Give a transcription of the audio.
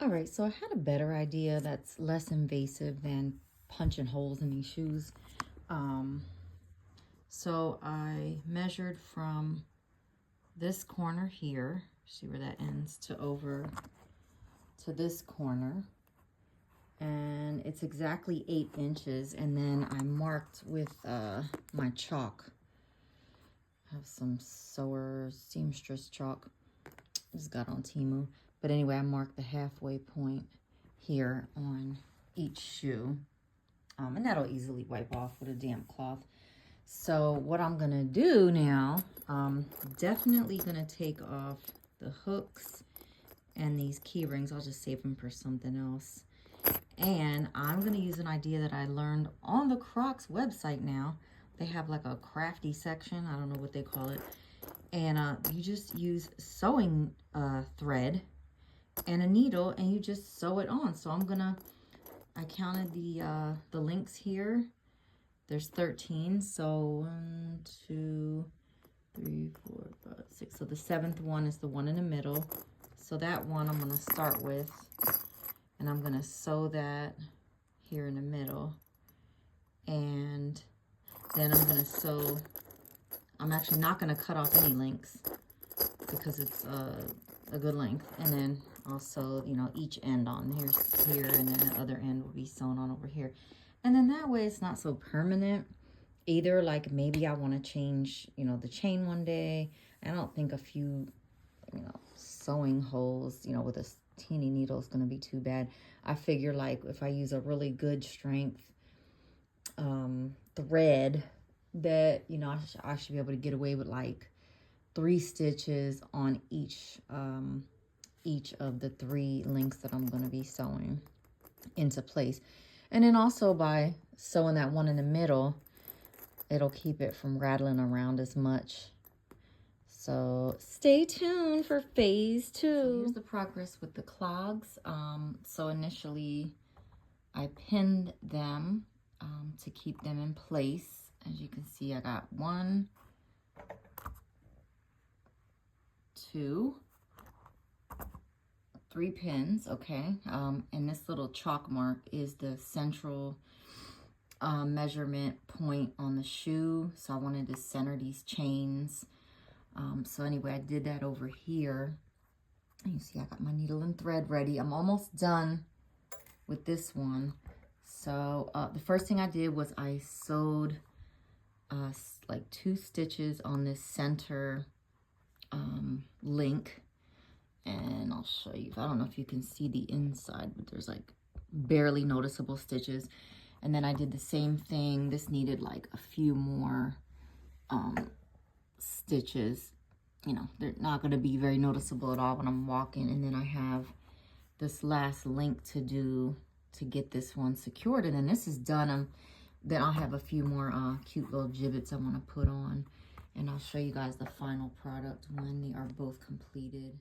All right, so I had a better idea that's less invasive than punching holes in these shoes. So I measured from this corner here, see where that ends, to over to this corner. And it's exactly 8 inches. And then I marked with my chalk. I have some seamstress chalk. Just got on Temu. But anyway, I marked the halfway point here on each shoe. And that'll easily wipe off with a damp cloth. So what I'm gonna do now, definitely gonna take off the hooks and these key rings. I'll just save them for something else. And I'm gonna use an idea that I learned on the Crocs website now. They have like a crafty section, I don't know what they call it. And you just use sewing thread and a needle and you just sew it on. So I counted the links here. There's 13, so 1, 2, 3, 4, 5, 6. So the 7th one is the one in the middle. So that one I'm gonna start with, and I'm gonna sew that here in the middle. And then I'm gonna sew, I'm actually not gonna cut off any links because it's a good length. And then also, you know, each end on here, and then the other end will be sewn on over here. And then that way it's not so permanent either. Like maybe I want to change, you know, the chain one day. I don't think a few, you know, sewing holes, you know, with a teeny needle is going to be too bad. I figure like if I use a really good strength thread that, you know, I should be able to get away with like 3 stitches on each of the 3 links that I'm going to be sewing into place. And then also by sewing that one in the middle, it'll keep it from rattling around as much. So stay tuned for phase 2. So here's the progress with the clogs. So initially I pinned them to keep them in place. As you can see, I got 1, 2, 3 pins, okay? And this little chalk mark is the central measurement point on the shoe. So I wanted to center these chains. So anyway, I did that over here. And you see I got my needle and thread ready. I'm almost done with this one. So the first thing I did was I sewed like 2 stitches on this center link. And I'll show you. I don't know if you can see the inside, but there's like barely noticeable stitches. And then I did the same thing. This needed like a few more stitches. You know, they're not going to be very noticeable at all when I'm walking. And then I have this last link to do to get this one secured. And then this is done. Then I'll have a few more cute little gibbets I want to put on. And I'll show you guys the final product when they are both completed.